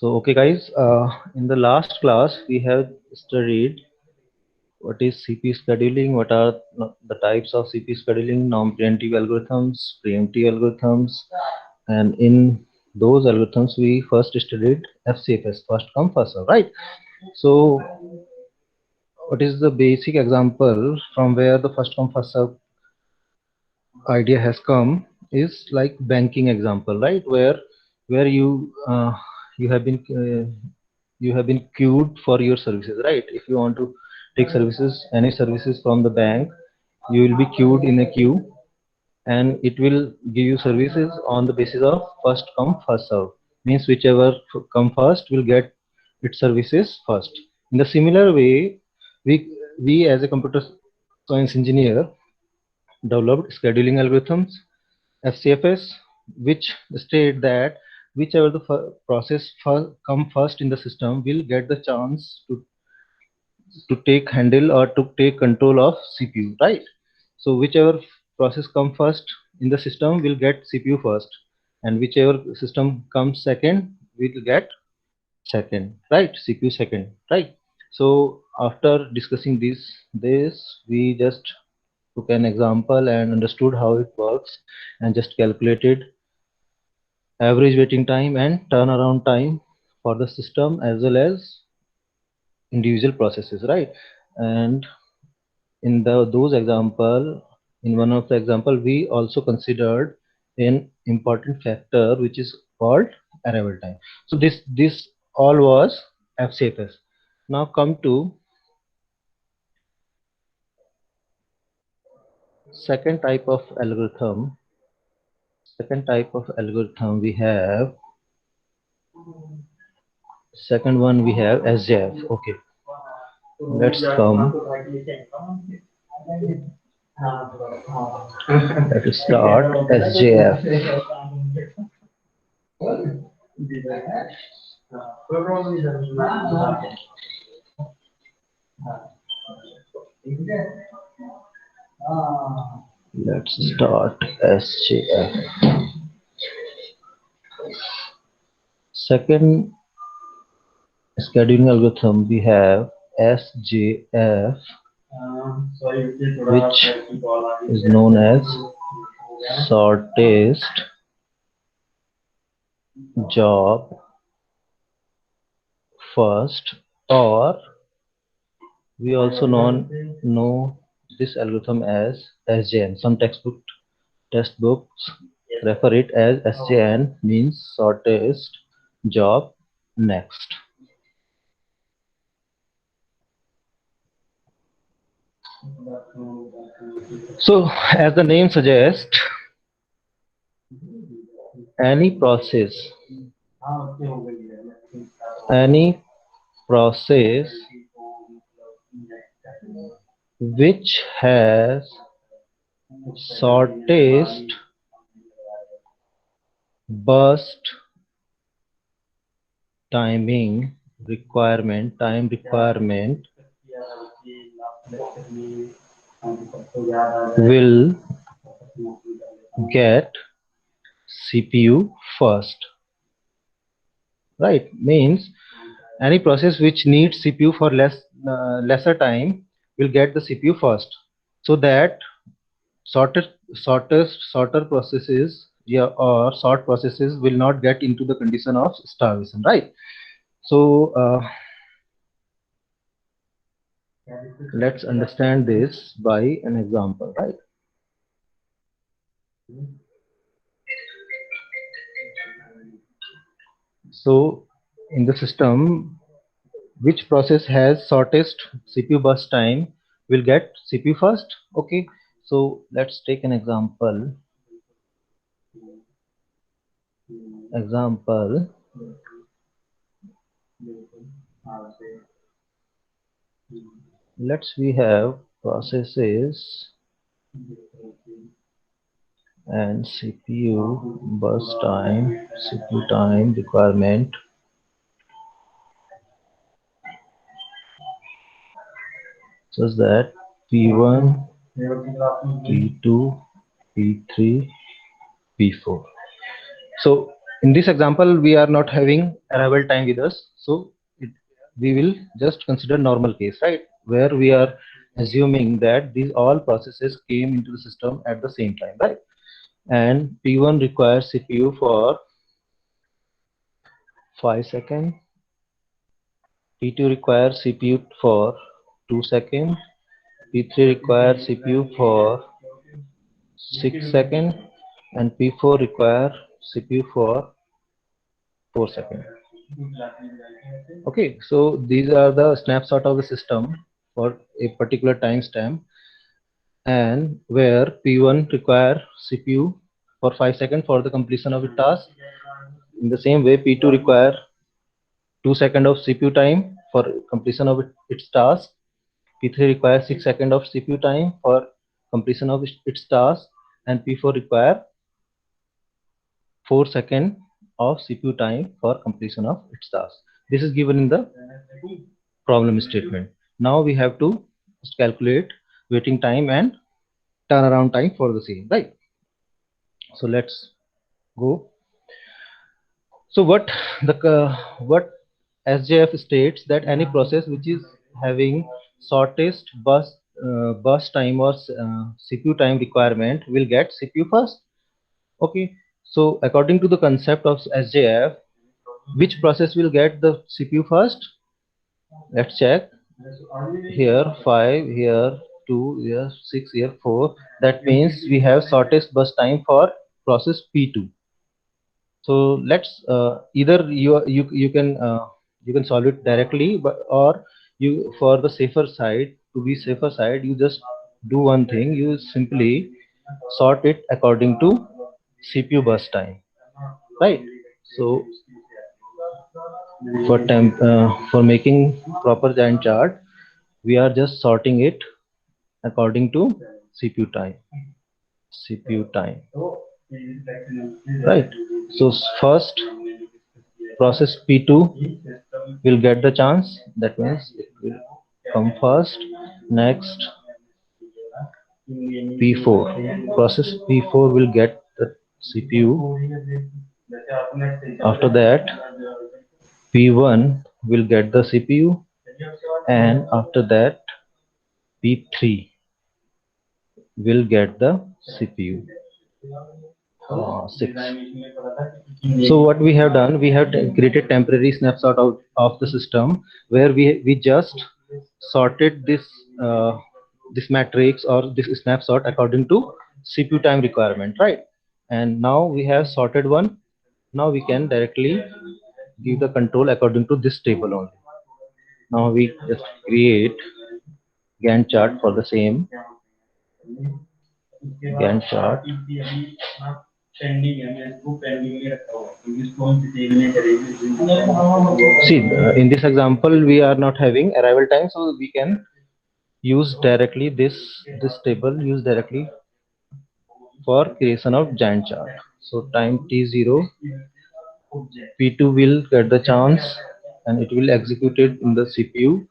So, okay, guys, in the last class, we have studied what is CPU scheduling, what are the types of CPU scheduling, non-preemptive algorithms, preemptive algorithms, and in those algorithms, we first studied FCFS, first come, first serve, right? So, what is the basic example from where the first come, first serve idea has come is like banking example, right? Where you have been queued for your services, right? If you want to take services, any services from the bank, you will be queued in a queue, and it will give you services on the basis of first come first serve. Means whichever come first will get its services first. In the similar way, we as a computer science engineer developed scheduling algorithms, FCFS, which state that whichever the process come first in the system will get the chance to take handle or to take control of CPU, right? So whichever process come first in the system will get CPU first, and whichever system comes second will get second, right? CPU second, right? So after discussing this we just took an example and understood how it works, and just calculated average waiting time and turnaround time for the system as well as individual processes, right? And in those example, in one of the example, we also considered an important factor which is called arrival time. So this all was FCFS. Now come to second type of algorithm. Second type of algorithm we have. Second one we have SJF. Okay, let's come. Let's start SJF. Let's start SJF. Second scheduling algorithm we have SJF, which is known as shortest job first, or we also know this algorithm as SJN. Some textbooks refer it as SJN, means shortest job next. So as the name suggests, any process which has shortest burst time requirement will get CPU first, right? Means any process which needs CPU for lesser time will get the CPU first, so that shorter processes, yeah, or short processes will not get into the condition of starvation, right? So let's understand this by an example, right? So in the system, which process has shortest CPU burst time will get CPU first. Okay, so let's take an example. We have processes and CPU burst time, CPU time requirement. Such that P1, P2, P3, P4. So In this example, we are not having arrival time with us, so we will just consider normal case, right? Where we are assuming that these all processes came into the system at the same time, right? And P1 requires CPU for 5 seconds, P2 requires CPU for 2 seconds, P3 requires CPU for 6 seconds, and P4 requires CPU for 4 seconds. Okay, so these are the snapshot of the system for a particular timestamp, and where P1 require CPU for 5 seconds for the completion of a task. In the same way, P2 require 2 seconds of CPU time for completion of its task. P3 requires 6 seconds of CPU time for completion of its task, and P4 require 4 seconds of CPU time for completion of its task. This is given in the problem statement. Now we have to calculate waiting time and turnaround time for the same, right? So let's go. So what SJF states that any process which is having shortest burst time or CPU time requirement will get CPU first. Okay. So according to the concept of SJF, which process will get the CPU first? Let's check. Here 5, here 2, here 6, here 4. That means we have shortest burst time for process P2. So let's either you can solve it directly, but or you, for the safer side, to be safer side, you just do one thing. You simply sort it according to CPU burst time, right? So for making proper Gantt chart, we are just sorting it according to CPU time. CPU time, right? So first process P2 will get the chance. That means it will come first. Next P4, process P4 will get the CPU. After that P1 will get the CPU, and after that P3 will get the CPU. 6. So what we have done, we have created temporary snapshot of the system where we just sorted this matrix or this snapshot according to CPU time requirement, right? And now we have sorted one. Now we can directly give the control according to this table only. Now we just create Gantt chart for the same. Gantt chart. See, in this example, we are not having arrival time, so we can use directly this table, use directly for creation of Gantt chart. So time t0, P2 will get the chance and it will execute it in the CPU,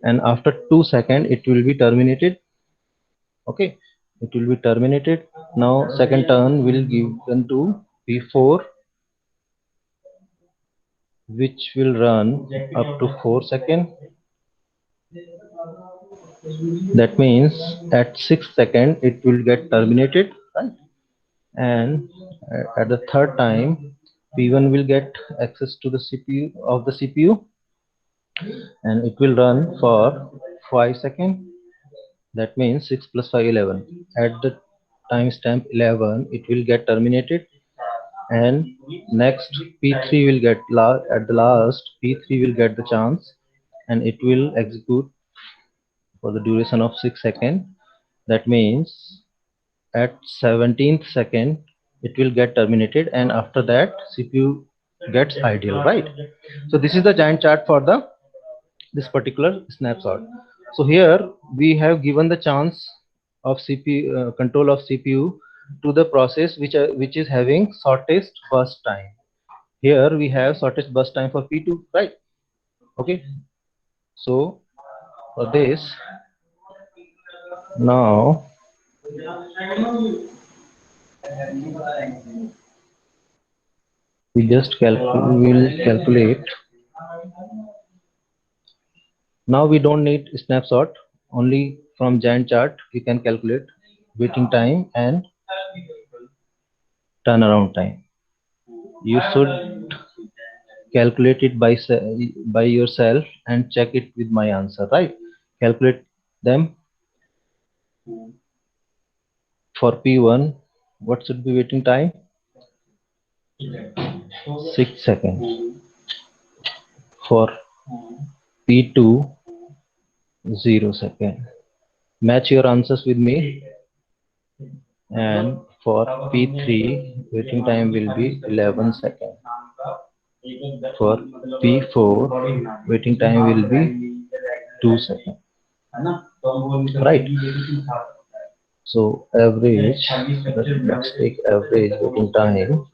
and after 2 seconds it will be terminated. Okay, it will be terminated. Now second turn will give to P4, which will run up to 4 seconds. That means at 6 seconds it will get terminated, right? And at the third time P1 will get access to the CPU of the CPU, and it will run for 5 seconds. That means 6 plus 5 11. At the timestamp 11 it will get terminated, and next P3 will get at the last P3 will get the chance and it will execute for the duration of 6 seconds. That means at 17th second it will get terminated, and after that CPU gets idle, right? So this is the Gantt chart for the this particular snapshot. So here we have given the chance of CPU control of CPU to the process which is having shortest burst time. Here we have shortest burst time for P2, right? Okay, so for this, now We just will calculate. Now we don't need snapshot. Only from Gantt chart we can calculate waiting time and turnaround time. You should calculate it by yourself and check it with my answer, right? Calculate them. For P1, what should be waiting time? 6 seconds. For P2, 0 second. Match your answers with me. And for P3, waiting time will be 11 seconds. For P4, waiting time will be 2 seconds. Right? So average, let's take average waiting time.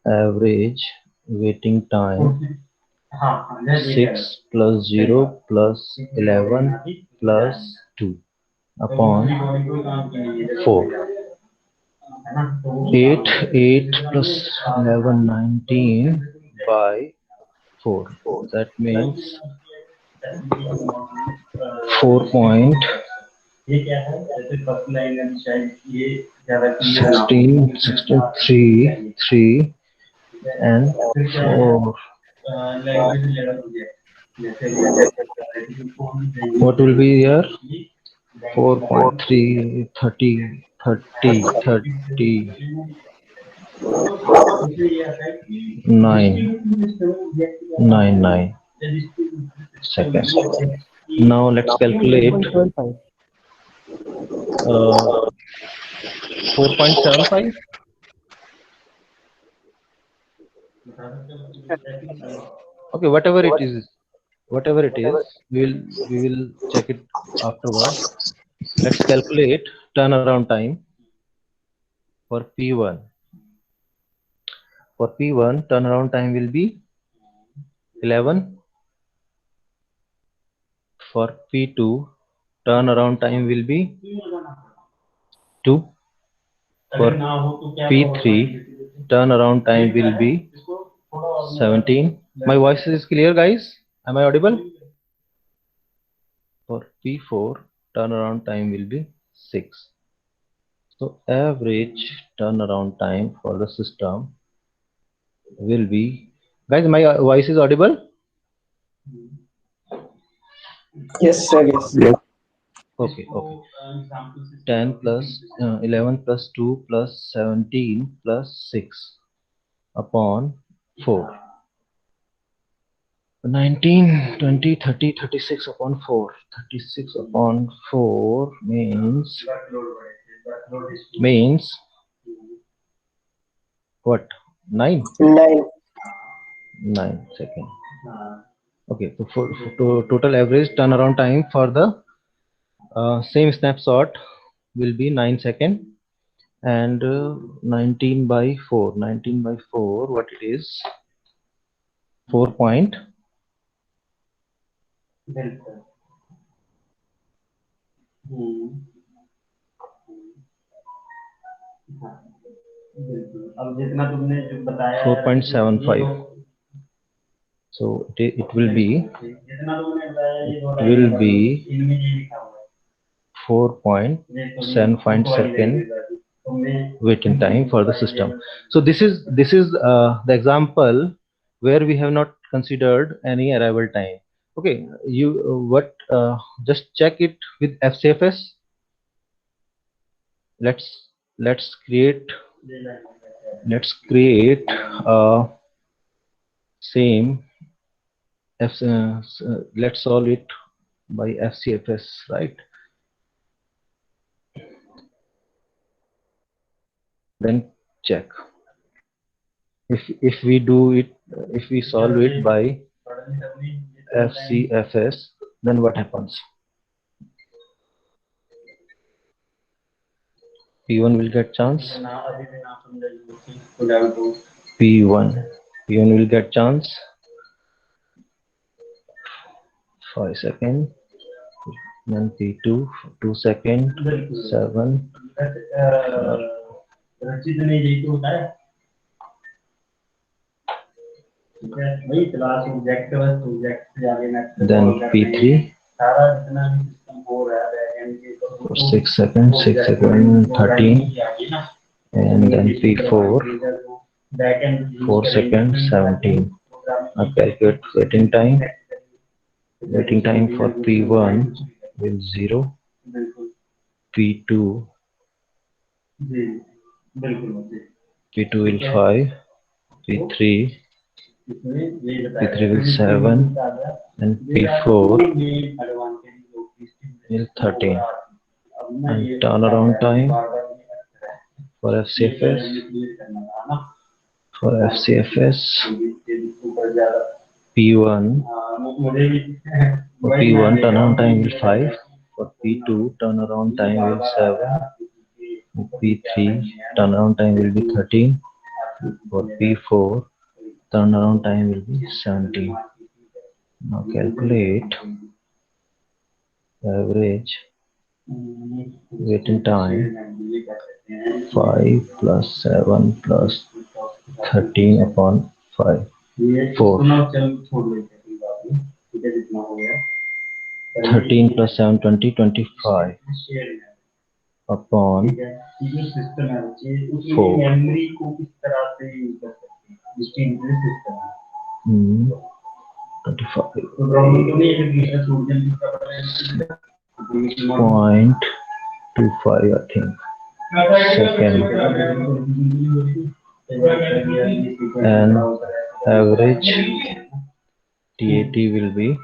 Average waiting time 6 plus 0 plus 11 plus 2 upon 4. 8 plus 11 19 by 4. That means 4.16 3 and 4. What will be here? 4.3 30 30 30 9 9 seconds. Now let's calculate 4.75. Okay, whatever it is, we will check it afterward. Let's calculate turnaround time for P1. For P1, turnaround time will be 11. For P2, turnaround time will be 2. For P3, turnaround time will be 17. My voice is clear, guys? Am I audible? For P4, turnaround time will be 6. So average turnaround time for the system will be, guys, my voice is audible? Yes, sir. Yes. Okay. 10 plus 11 plus 2 plus 17 plus 6 upon 4. 19, 20, 30, 36 upon 4. 36 upon 4 means what? 9? 9. 9 seconds. Okay, so for total average turnaround time for the same snapshot will be 9 seconds, and 19 by 4. 19 by 4, what it is? 4 point. अब जितना तुमने जो बताया 4.75. So it will be 4.75 second waiting time for the system. So this is the example where we have not considered any arrival time. Okay, you just check it with FCFS. Let's create same let's solve it by FCFS, right? Then check if we do it, if we solve it by FCFS, then what happens? P1 will get chance. P1 will get chance. 5 seconds. Then P2 2 seconds. 7. then P3 for 6 seconds, 13, and then P4 4 seconds, 17. Now calculate waiting time. Waiting time for P1 will 0, P2 will 5, P3 will 7, and P4 will 13. And turnaround time for FCFS P1 turnaround time will 5, for P2 turnaround time will 7, P3 turnaround time will be 13, for P4 turnaround time will be 17. Now calculate average waiting time. 5 plus 7 plus 13 upon 5, 4. 13 plus 7, 20, 25 upon 4. 25. 0.25 I think second, and average TAT will be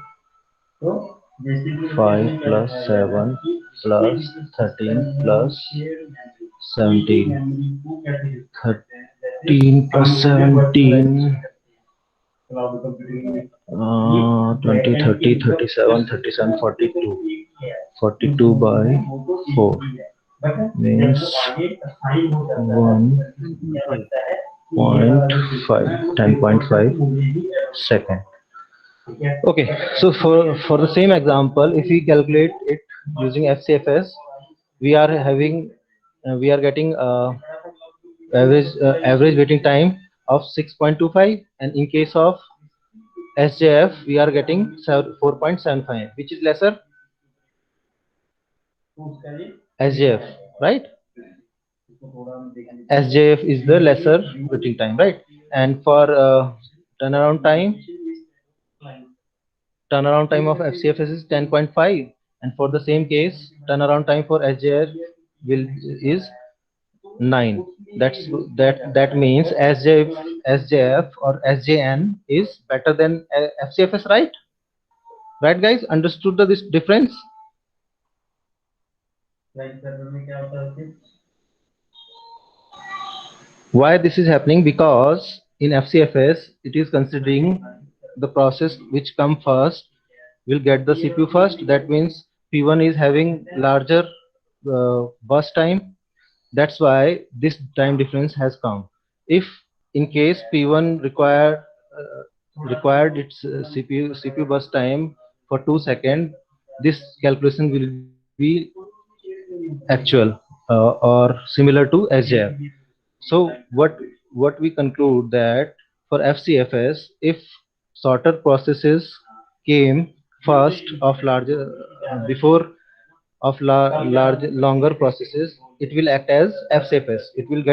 5 plus 7 plus 13 plus 17. 13 plus 17, 20, 30, 37, 37, 42. 42 by 4 means 10.5 second. Okay, so for the same example, if we calculate it using FCFS, we are getting average waiting time of 6.25, and in case of SJF we are getting 4.75, which is lesser. SJF, right? SJF is the lesser waiting time, right? And for turnaround time of FCFS is 10.5, and for the same case turnaround time for SJF is 9. That means SJF or SJN is better than FCFS, right? Right, guys? Understood this difference? Why this is happening? Because in FCFS it is considering the process which come first will get the CPU first. That means P1 is having larger burst time. That's why this time difference has come. If in case P1 required its CPU burst time for 2 seconds, this calculation will be actual or similar to SJF. So what we conclude that for FCFS, if shorter processes came first of larger before of longer processes, it will act as FCFS. It will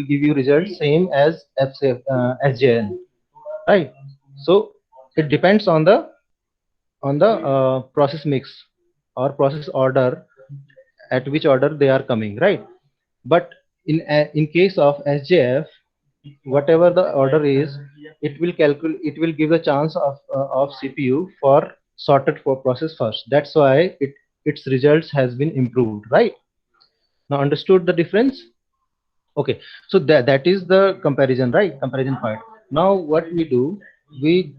give you results same as SJN, right? So it depends on the process mix or process order, at which order they are coming, right? But in case of SJF, whatever the order is, it will give the chance of CPU for sorted for process first. That's why its results has been improved, right? Now understood the difference? Okay, so that is the comparison, right? Comparison part. Now what we do, we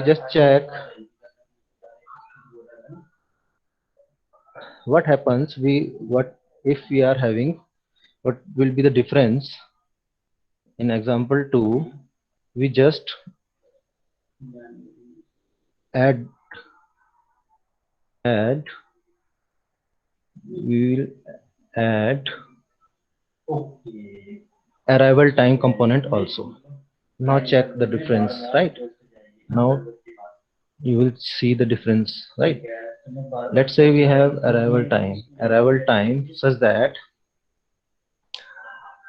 just check what happens, what if we are having, what will be the difference. In example 2, we just add we will add arrival time component also. Now check the difference, right? Now you will see the difference, right? Let's say we have arrival time such that,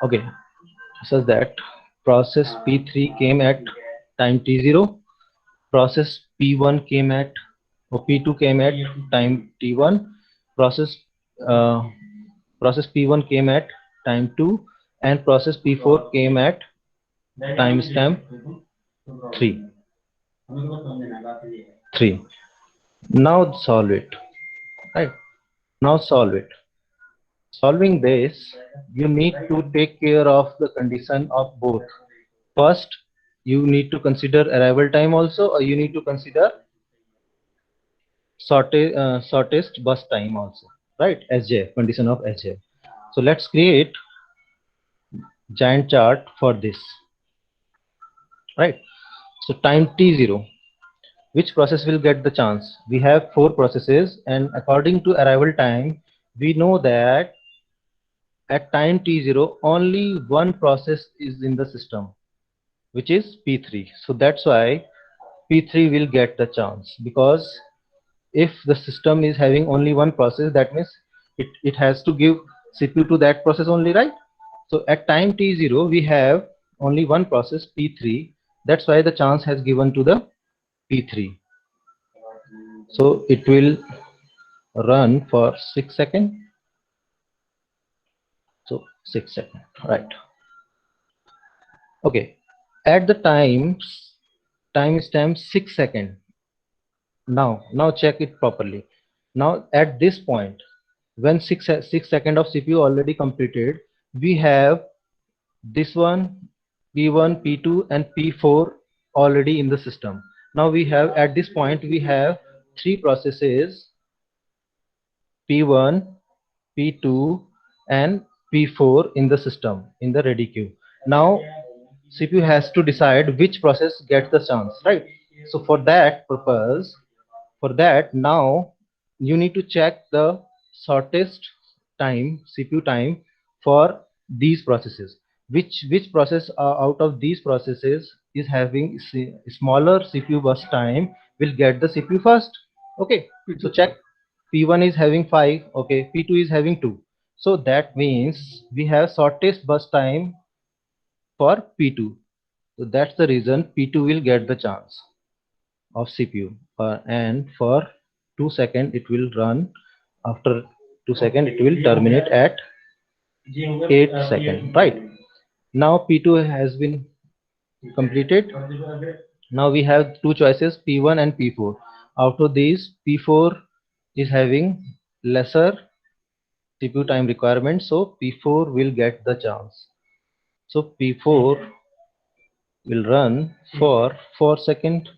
okay, such that process P3 came at time T0, process P1 came at, or P2 came at time T1, process uh, process P1 came at time 2, and process P4 came at timestamp 3. 3. Now solve it, right? Now solve it. Solving this, you need to take care of the condition of both. First, you need to consider arrival time also, or you need to consider shortest bus time also, right? SJ, condition of SJ. So let's create giant chart for this, right? So time T0, which process will get the chance? We have 4 processes, and according to arrival time, we know that at time T0 only one process is in the system, which is P3. So that's why P3 will get the chance, because if the system is having only one process, that means it has to give CPU to that process only, right? So at time T0 we have only one process, P3. That's why the chance has given to the P3. So it will run for 6 seconds. So 6 seconds, right? Okay, at the timestamp 6 seconds. Now check it properly. Now at this point, when 6 seconds of CPU already completed, we have this one, P1, P2 and P4 already in the system. Now we have, at this point we have 3 processes, P1, P2 and P4 in the system, in the ready queue. Now CPU has to decide which process gets the chance, right? So for that purpose, for that, now you need to check the shortest time, CPU time, for these processes. Which process out of these processes is having smaller CPU burst time will get the CPU first. Okay, so check. P1 is having 5, okay, P2 is having 2. So that means we have shortest burst time for P2. So that's the reason P2 will get the chance of CPU, and for 2 seconds it will run. After 2 seconds it will terminate at 8 seconds, right? Now P2 has been completed. Now we have two choices, P1 and P4. Out of these, P4 is having lesser CPU time requirement, so P4 will get the chance. So P4 will run for 4 seconds.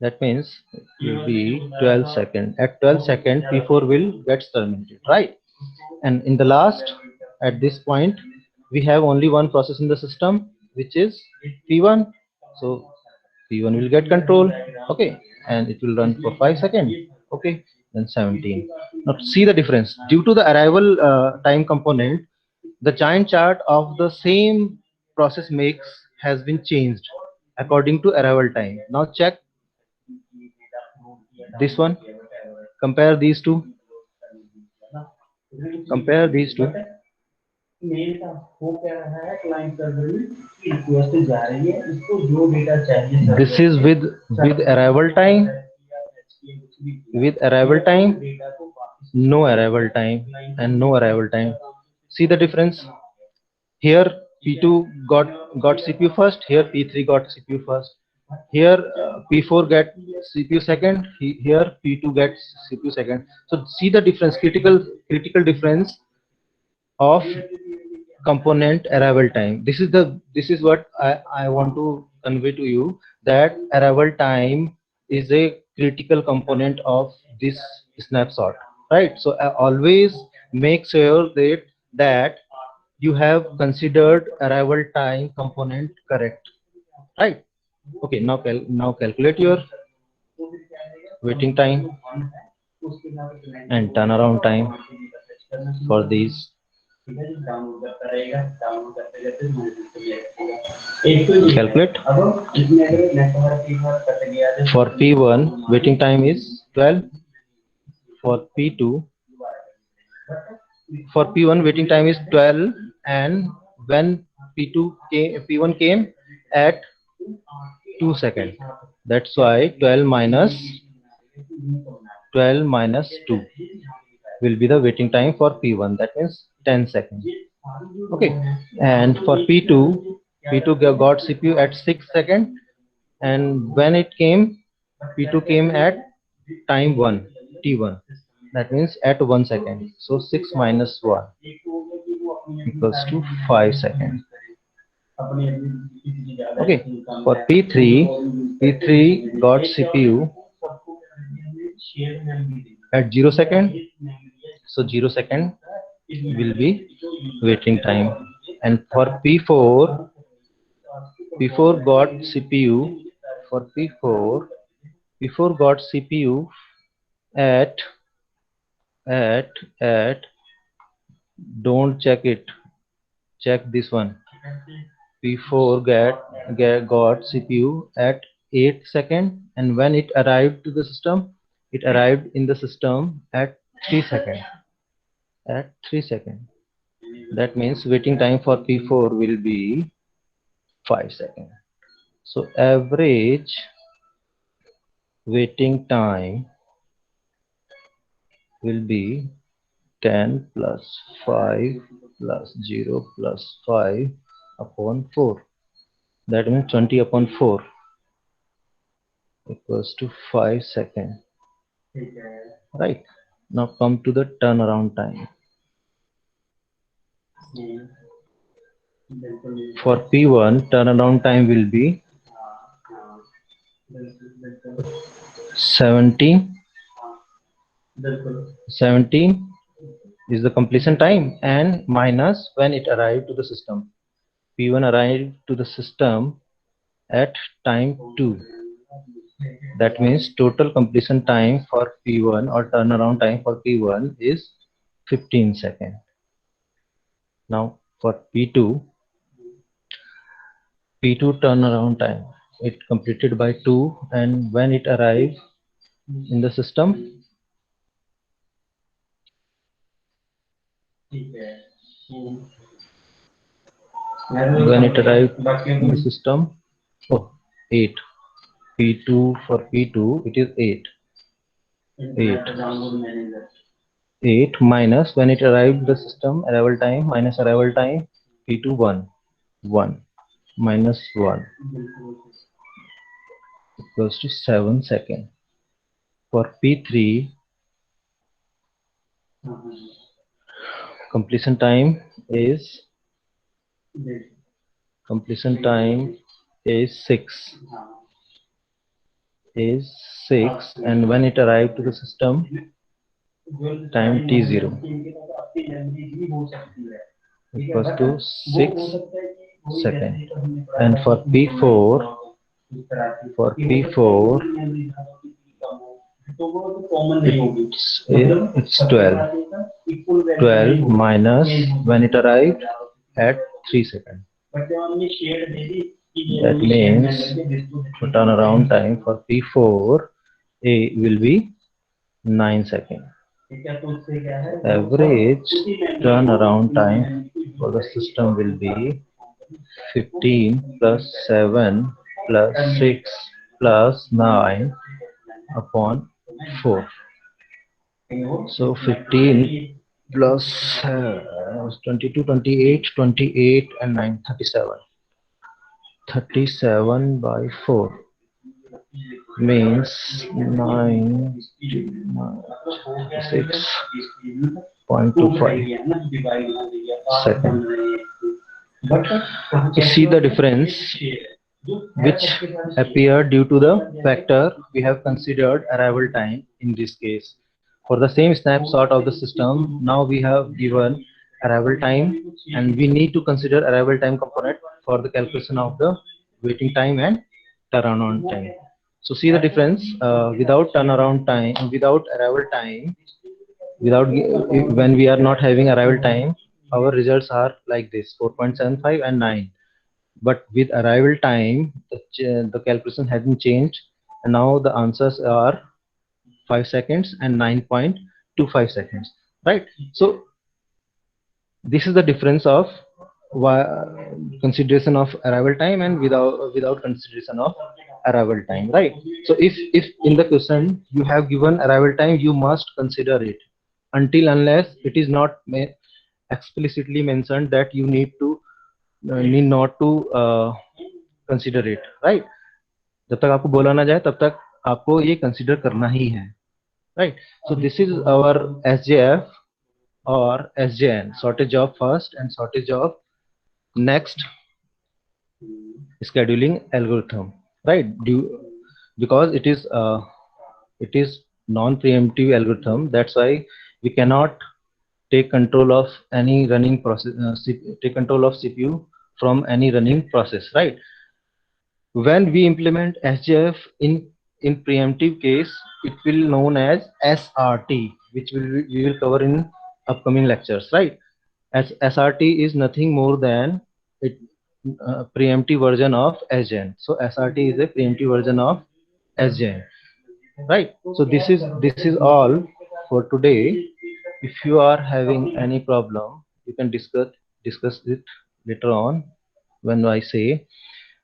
That means it will be 12 seconds. At 12 seconds, P4 will get terminated, right? And in the last, at this point, we have only one process in the system, which is P1. So P1 will get control, okay, and it will run for 5 seconds, okay, then 17. Now see the difference. Due to the arrival time component, the giant chart of the same process makes has been changed according to arrival time. Now check this one, compare these two, compare these two. This is with arrival time, with arrival time, no arrival time, and no arrival time. See the difference. Here P2 got CPU first, here P3 got CPU first. Here P4 get CPU second, here P2 gets CPU second. So see the difference, critical difference of component arrival time. This is what I want to convey to you, that arrival time is a critical component of this snapshot, right? So always make sure that you have considered arrival time component correct, right? Okay, now calculate your waiting time and turnaround time for these. Calculate. For P1, waiting time is 12. For P2, waiting time is 12, and when P1 came at 2 seconds. That's why 12 minus 2 will be the waiting time for P1. That means 10 seconds. Okay. And for P2 got CPU at 6 seconds, and when it came, P2 came at time 1, T1. That means at 1 second. So 6 minus 1 equals to 5 seconds. Okay. For P3 got CPU at 0 second. So 0 second will be waiting time. And for P4 got CPU. For P4 got CPU at don't check it, check this one. P4 got CPU at 8 second, and when it arrived to the system, it arrived in the system at 3 second. That means waiting time for P4 will be 5 seconds. So average waiting time will be 10 plus 5 plus 0 plus 5 upon 4. That means 20 upon 4 equals to 5 seconds. Right. Now come to the turnaround time. For P1, turnaround time will be 17 is the completion time, and minus when it arrived to the system. P1 arrived to the system at time 2. That means total completion time for P1 or turnaround time for P1 is 15 seconds. Now for P2 turnaround time, it completed by 2, and when it arrived in the system, oh, 8. For P2 it is 8. 8 minus when it arrived the system, arrival time minus arrival time, P2 1 minus 1 equals to 7 seconds. For P3, completion time is 6, and when it arrived to the system, time T0 equals to 6 seconds. And for P4 it's 12 minus when it arrived at 3 seconds. That means the turnaround time for P4 will be 9 seconds. Average turnaround time for the system will be 15 plus 7 plus 6 plus 9 upon 4. So 15 plus 22, 28 and 9, 37. 37 by 4 means 96.25 seconds. You see the difference which appeared due to the factor we have considered arrival time in this case. For the same snapshot of the system, now we have given arrival time, and we need to consider arrival time component for the calculation of the waiting time and turnaround time. So see the difference. Without turnaround time, without arrival time, when we are not having arrival time, our results are like this, 4.75 and 9. But with arrival time, the calculation hasn't changed, and now the answers are 5 seconds and 9.25 seconds, right? So this is the difference of consideration of arrival time and without consideration of arrival time, right? So if in the question you have given arrival time, you must consider it until unless it is not explicitly mentioned that you need not to consider it, right? जब तक आपको बोला ना जाए तब तक आपको ये कंसिडर करना ही है, right? So this is our SJF or SJN, shortage job first and shortage job next scheduling algorithm, right? Because it is non-preemptive algorithm, that's why we cannot take control of any running process, take control of CPU from any running process, right? When we implement SJF in preemptive case, it will known as SRT, which we will cover in upcoming lectures, right? As SRT is nothing more than it preemptive version of SGen. So SRT is a preemptive version of SGen, right? So this is all for today. If you are having any problem, you can discuss it later on when I say.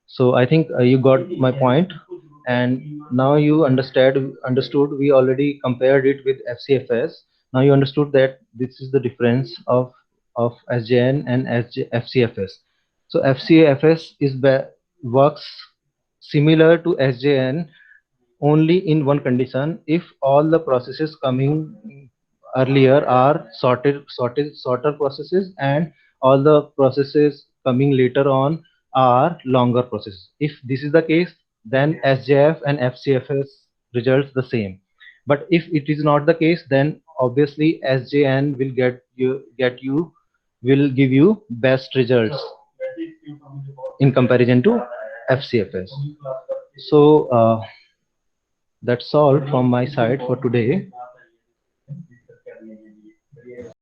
So I think you got my point, and now you understood. We already compared it with FCFS. Now you understood that this is the difference of SJN and FCFS. So FCFS works similar to SJN only in one condition: if all the processes coming earlier are shorter processes, and all the processes coming later on are longer processes. If this is the case, then SJF and FCFS results the same. But if it is not the case, then obviously SJN will will give you best results in comparison to FCFS. So that's all from my side for today.